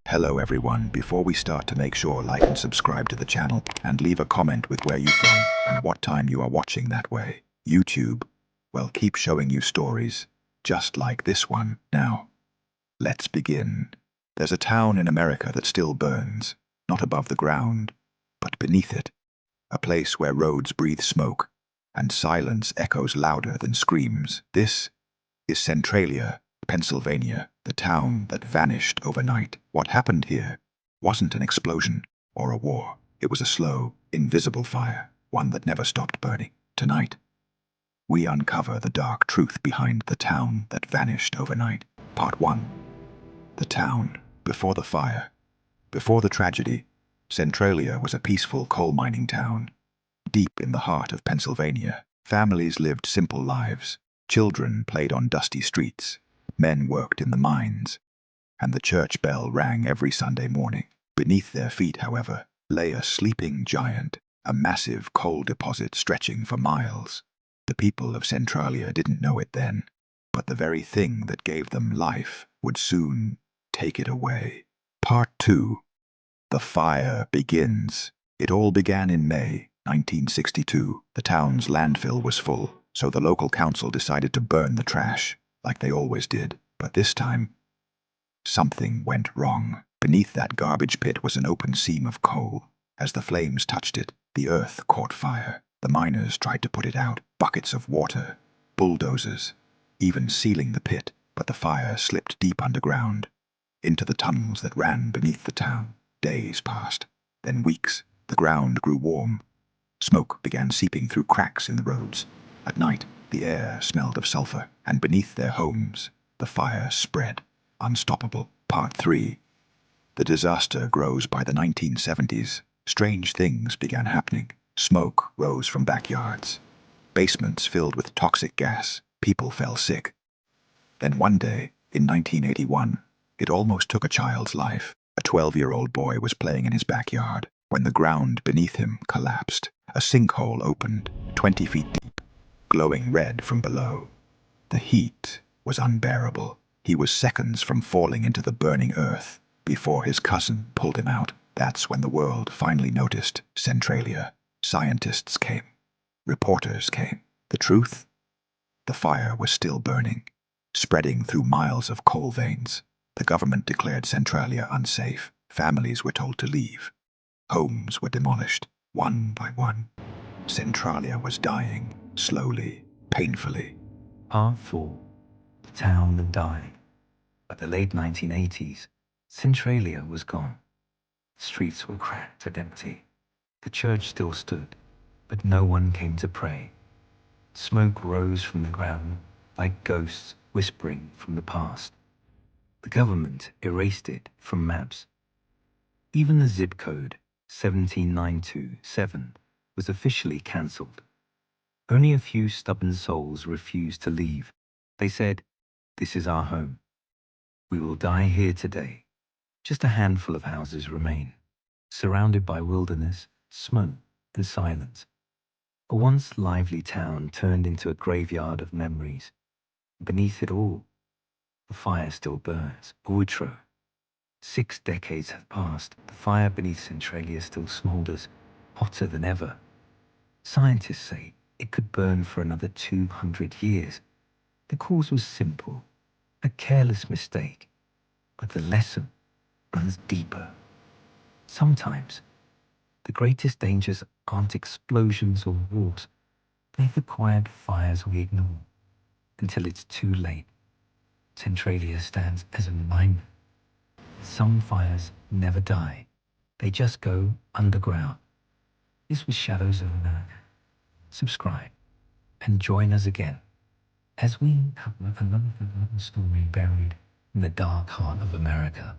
Hello everyone, before we start to make sure like and subscribe to the channel and leave a comment with where you're from and what time you are watching that way. YouTube, well, keep showing you stories just like this one. Now, let's begin. There's a town in America that still burns, not above the ground, but beneath it. A place where roads breathe smoke and silence echoes louder than screams. This is Centralia, Pennsylvania, the town that vanished overnight. What happened here wasn't an explosion or a war. It was a slow, invisible fire, one that never stopped burning. Tonight, we uncover the dark truth behind the town that vanished overnight. Part 1. The town before the fire. Before the tragedy, Centralia was a peaceful coal mining town. Deep in the heart of Pennsylvania, families lived simple lives. Children played on dusty streets, men worked in the mines, and the church bell rang every Sunday morning. Beneath their feet, however, lay a sleeping giant, a massive coal deposit stretching for miles. The people of Centralia didn't know it then, but the very thing that gave them life would soon take it away. Part 2. The fire begins. It all began in May 1962. The town's landfill was full, so the local council decided to burn the trash, like they always did. But this time, something went wrong. Beneath that garbage pit was an open seam of coal. As the flames touched it, the earth caught fire. The miners tried to put it out. Buckets of water, bulldozers, even sealing the pit. But the fire slipped deep underground, into the tunnels that ran beneath the town. Days passed, then weeks. The ground grew warm. Smoke began seeping through cracks in the roads. At night, the air smelled of sulfur, and beneath their homes, the fire spread, unstoppable. Part 3. The disaster grows. By the 1970s. Strange things began happening. Smoke rose from backyards. Basements filled with toxic gas. People fell sick. Then one day, in 1981, it almost took a child's life. A 12-year-old boy was playing in his backyard when the ground beneath him collapsed. A sinkhole opened, 20 feet deep, glowing red from below. The heat was unbearable. He was seconds from falling into the burning earth before his cousin pulled him out. That's when the world finally noticed Centralia. Scientists came. Reporters came. The truth? The fire was still burning, spreading through miles of coal veins. The government declared Centralia unsafe. Families were told to leave. Homes were demolished, one by one. Centralia was dying, slowly, painfully. Part 4. The town that died. By the late 1980s, Centralia was gone. The streets were cracked and empty. The church still stood, but no one came to pray. Smoke rose from the ground like ghosts whispering from the past. The government erased it from maps. Even the zip code 17927 was officially cancelled. Only a few stubborn souls refused to leave. They said, "This is our home. We will die here today." Just a handful of houses remain, surrounded by wilderness, smoke, and silence. A once lively town turned into a graveyard of memories. Beneath it all, the fire still burns. Outro. 6 decades have passed. The fire beneath Centralia still smolders, hotter than ever. Scientists say it could burn for another 200 years. The cause was simple, a careless mistake. But the lesson runs deeper. Sometimes, the greatest dangers aren't explosions or wars. They're the quiet fires we ignore until it's too late. Centralia stands as a reminder. Some fires never die. They just go underground. This was Shadows of America. Subscribe and join us again as we uncover another story buried in the dark heart of America.